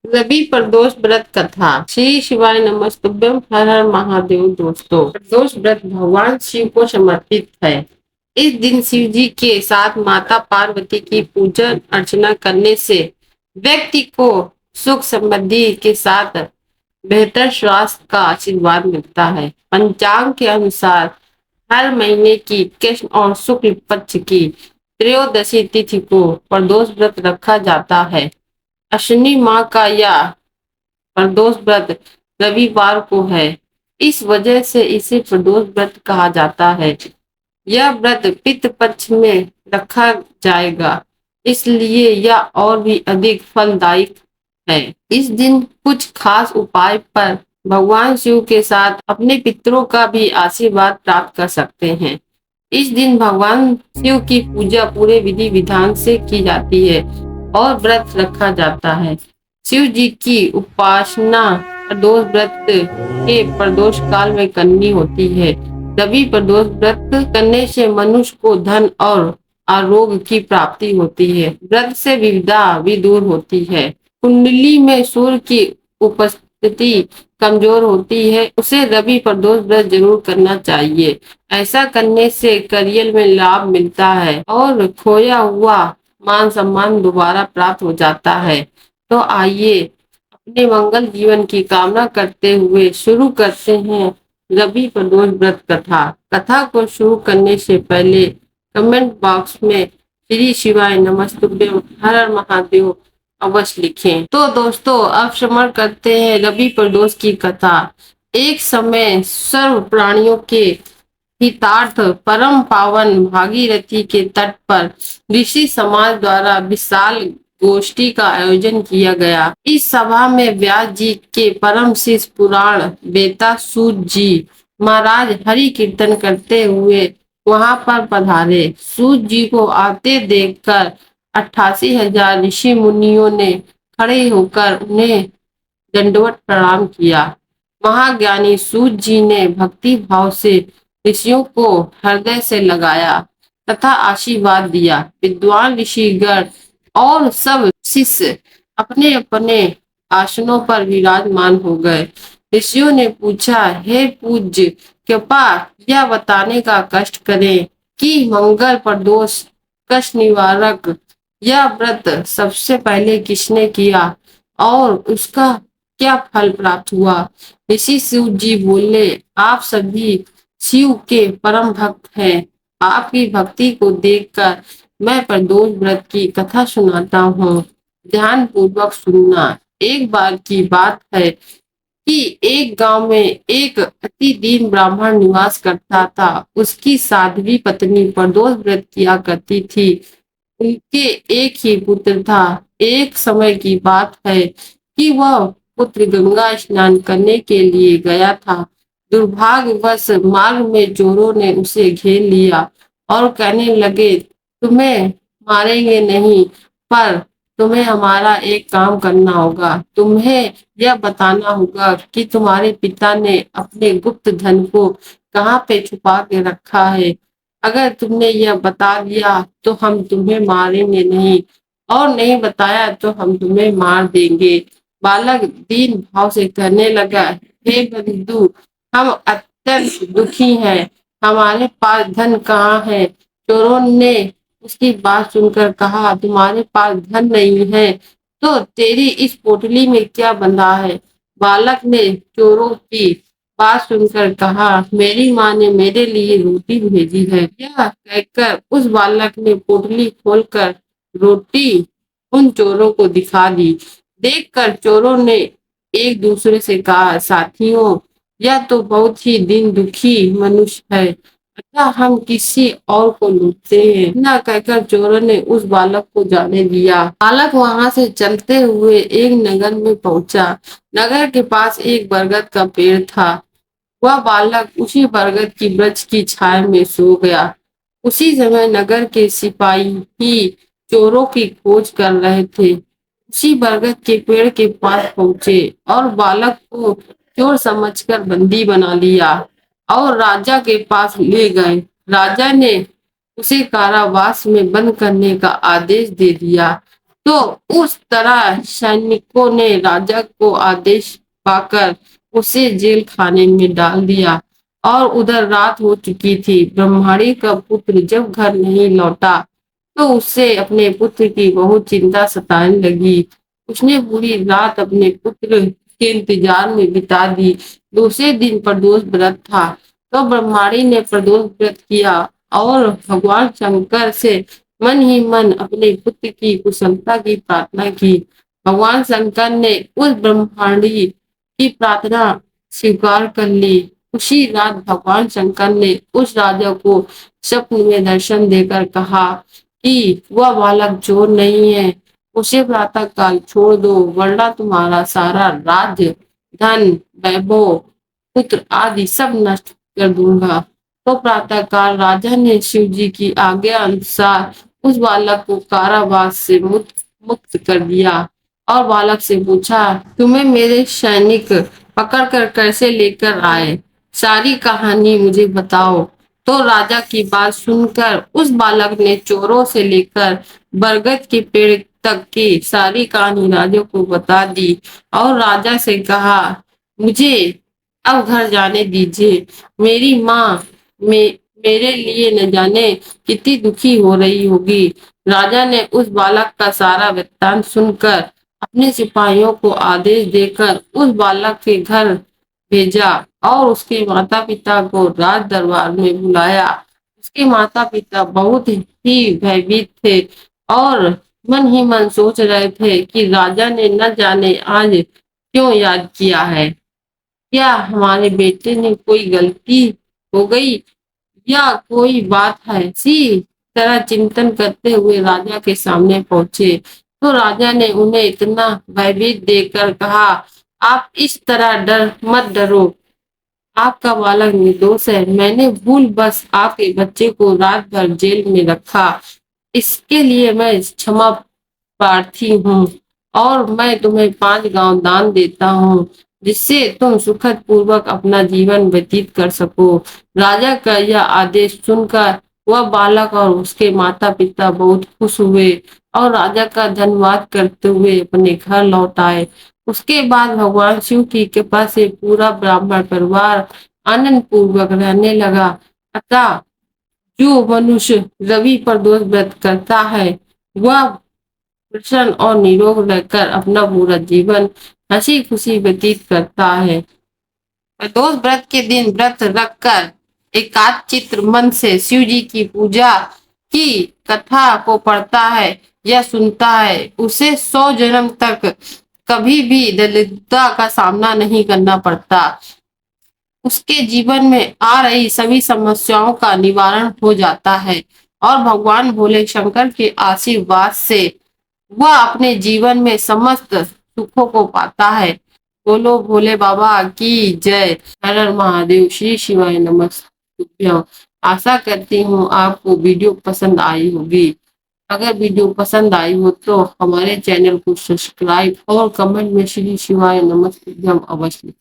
रवि प्रदोष व्रत कथा। श्री शिवाय नमस्तुभ्यम, हर हर महादेव। दोस्तों, प्रदोष व्रत भगवान शिव को समर्पित है। इस दिन शिव जी के साथ माता पार्वती की पूजन अर्चना करने से व्यक्ति को सुख समृद्धि के साथ बेहतर स्वास्थ्य का आशीर्वाद मिलता है। पंचांग के अनुसार हर महीने की कृष्ण और शुक्ल पक्ष की त्रयोदशी तिथि को प्रदोष व्रत रखा जाता है। अश्विनी माह का यह प्रदोष व्रत रविवार को है। इस वजह से इसे प्रदोष व्रत कहा जाता है। यह व्रत पितृ पक्ष में रखा जाएगा, इसलिए यह और भी अधिक फलदायक है। इस दिन कुछ खास उपाय पर भगवान शिव के साथ अपने पितरों का भी आशीर्वाद प्राप्त कर सकते हैं। इस दिन भगवान शिव की पूजा पूरे विधि विधान से की जाती है और व्रत रखा जाता है। शिव जी की उपासना प्रदोष व्रत के प्रदोष काल में करनी होती है। रवि प्रदोष व्रत करने से मनुष्य को धन और आरोग्य की प्राप्ति होती है। व्रत से विविधा भी दूर होती है। कुंडली में सूर्य की उपस्थिति कमजोर होती है, उसे रवि प्रदोष व्रत जरूर करना चाहिए। ऐसा करने से करियर में लाभ मिलता है और खोया हुआ मान सम्मान दोबारा प्राप्त हो जाता है। तो आइए अपने मंगल जीवन की कामना करते हुए शुरू करते हैं रवि प्रदोष व्रत कथा। कथा को शुरू करने से पहले कमेंट बॉक्स में श्री शिवाय नमस्तुभ्यम, हर हर महादेव अवश्य लिखें। तो दोस्तों, अब श्रवण करते हैं रवि प्रदोष की कथा। एक समय सर्व प्राणियों के हितार्थ परम पावन भागीरथी के तट पर ऋषि समाज द्वारा विशाल गोष्ठी का आयोजन किया गया। इस सभा में व्यास जी के परम शिष्य पुराण बेता सूत जी महाराज हरि कीर्तन करते हुए वहां पर पधारे। सूत जी को आते देखकर 88,000 ऋषि मुनियों ने खड़े होकर उन्हें दंडवत प्रणाम किया। महाज्ञानी सूत जी ने भक्ति भाव से ऋषियों को हृदय से लगाया तथा आशीर्वाद दिया। विद्वान ऋषिगण और सब शिष्य अपने अपने आसनों पर विराजमान हो गए। ऋषियों ने पूछा, हे पूज्य, कृपा यह बताने का कष्ट करें कि मंगल प्रदोष कष्ट निवारक यह व्रत सबसे पहले किसने किया और उसका क्या फल प्राप्त हुआ। ऋषि शिव जी बोले, आप सभी शिव के परम भक्त हैं। आपकी भक्ति को देखकर मैं प्रदोष व्रत की कथा सुनाता हूँ। ध्यान पूर्वक सुनना। एक बार की बात है कि एक गांव में एक अति दीन ब्राह्मण निवास करता था। उसकी साध्वी पत्नी प्रदोष व्रत किया करती थी। उनके एक ही पुत्र था। एक समय की बात है कि वह पुत्र गंगा स्नान करने के लिए गया था। दुर्भाग्यवश मार्ग में चोरों ने उसे घेर लिया और कहने लगे, तुम्हें मारेंगे नहीं, पर तुम्हें हमारा एक काम करना होगा। तुम्हें यह बताना होगा कि तुम्हारे पिता ने अपने गुप्त धन को कहाँ पे छुपा के रखा है। अगर तुमने यह बता दिया तो हम तुम्हें मारेंगे नहीं, और नहीं बताया तो हम तुम्हें मार देंगे। बालक दीन भाव से कहने लगा, हे बंधु, हम अत्यंत दुखी हैं, हमारे पास धन कहाँ है। चोरों ने उसकी बात सुनकर कहा, तुम्हारे पास धन नहीं है तो तेरी इस पोटली में क्या बंधा है। बालक ने चोरों की बात सुनकर कहा, मेरी माँ ने मेरे लिए रोटी भेजी है। यह कहकर उस बालक ने पोटली खोलकर रोटी उन चोरों को दिखा दी। देखकर चोरों ने एक दूसरे से कहा, साथियों, यह तो बहुत ही दिन दुखी मनुष्य है, अतः हम किसी और को लूटते हैं। न कहकर चोरों ने उस बालक को जाने दिया। बालक वहां से चलते हुए एक नगर में पहुंचा। नगर के पास एक बरगद का पेड़ था। वह बालक उसी बरगद की वृक्ष की छाया में सो गया। उसी समय नगर के सिपाही ही चोरों की खोज कर रहे थे। उसी बरगद के पेड़ के पास पहुंचे और बालक को चोर समझकर बंदी बना लिया और राजा के पास ले गए। राजा ने उसे कारावास में बंद करने का आदेश दे दिया। तो उस तरह सैनिकों ने राजा को आदेश पाकर उसे जेल खाने में डाल दिया। और उधर रात हो चुकी थी। ब्रह्माणी का पुत्र जब घर नहीं लौटा तो उससे अपने पुत्र की बहुत चिंता सताने लगी। उसने पूरी रात अपने पुत्र के इंतजार में बिता दी। दूसरे दिन प्रदोष व्रत था। तो ब्रह्माणी ने प्रदोष व्रत किया और भगवान शंकर से मन ही मन अपने पुत्र की कुशलता की प्रार्थना की। भगवान शंकर ने उस ब्रह्मांडी की प्रार्थना स्वीकार कर ली। उसी रात भगवान शंकर ने उस राजा को स्वप्न में दर्शन देकर कहा कि वह बालक चोर नहीं है, उसे प्रातः काल छोड़ दो, वरना तुम्हारा सारा राज्य, धन, वैभव, पुत्र आदि सब नष्ट कर दूंगा। तो प्रातः काल राजा ने शिव जी की आज्ञा अनुसार उस बालक को कारावास से मुक्त कर दिया और बालक से पूछा, तुम्हें मेरे सैनिक पकड़कर कैसे लेकर आए? सारी कहानी मुझे बताओ। तो राजा की बात सुनकर उस बालक ने चोरों से लेकर बरगद के पेड़ तक की सारी कहानी राजा को बता दी और राजा से कहा, मुझे अब घर जाने दीजिए। मेरी माँ मेरे लिए न जाने कितनी दुखी हो रही होगी। राजा ने उस बालक का सारा वृत्तांत सुनकर अपने सिपाहियों को आदेश देकर उस बालक के घर भेजा और उसके माता पिता को राज दरबार में बुलाया। उसके माता पिता बहुत ही भयभीत थे और मन ही मन सोच रहे थे कि राजा ने न जाने आज क्यों याद किया है। क्या हमारे बेटे ने कोई गलती हो गई या कोई बात है? इसी तरह चिंतन करते हुए राजा के सामने पहुंचे। तो राजा ने उन्हें इतना भयभीत देखकर कहा, आप इस तरह मत डरो। आपका बालक निर्दोष है। मैंने भूल बस आपके बच्चे को रात भर जेल में रखा। इसके लिए मैं क्षमा प्रार्थी हूँ और मैं तुम्हें 5 गांव दान देता हूँ, जिससे तुम सुखद पूर्वक अपना जीवन व्यतीत कर सको। राजा का यह आदेश सुनकर वह बालक और उसके माता पिता बहुत खुश हुए और राजा का धन्यवाद करते हुए अपने घर लौट आए। उसके बाद भगवान शिव की कृपा से पूरा ब्राह्मण परिवार आनंद पूर्वक रहने लगा। अतः जो मनुष्य रवि प्रदोष व्रत करता है वह प्रसन्न और निरोग रहकर अपना पूरा जीवन हंसी खुशी व्यतीत करता है। प्रदोष व्रत के दिन व्रत रखकर एकांत चित्र मन से शिव जी की पूजा की कथा को पढ़ता है या सुनता है, उसे 100 जन्म तक कभी भी दरिद्रता का सामना नहीं करना पड़ता। उसके जीवन में आ रही सभी समस्याओं का निवारण हो जाता है और भगवान भोले शंकर के आशीर्वाद से वह अपने जीवन में समस्त सुखों को पाता है। बोलो भोले बाबा की जय। हर हर महादेव। श्री शिवाय नमः। आशा करती हूँ आपको वीडियो पसंद आई होगी। अगर वीडियो पसंद आई हो तो हमारे चैनल को सब्सक्राइब और कमेंट में श्री शिवाय नमः अवश्य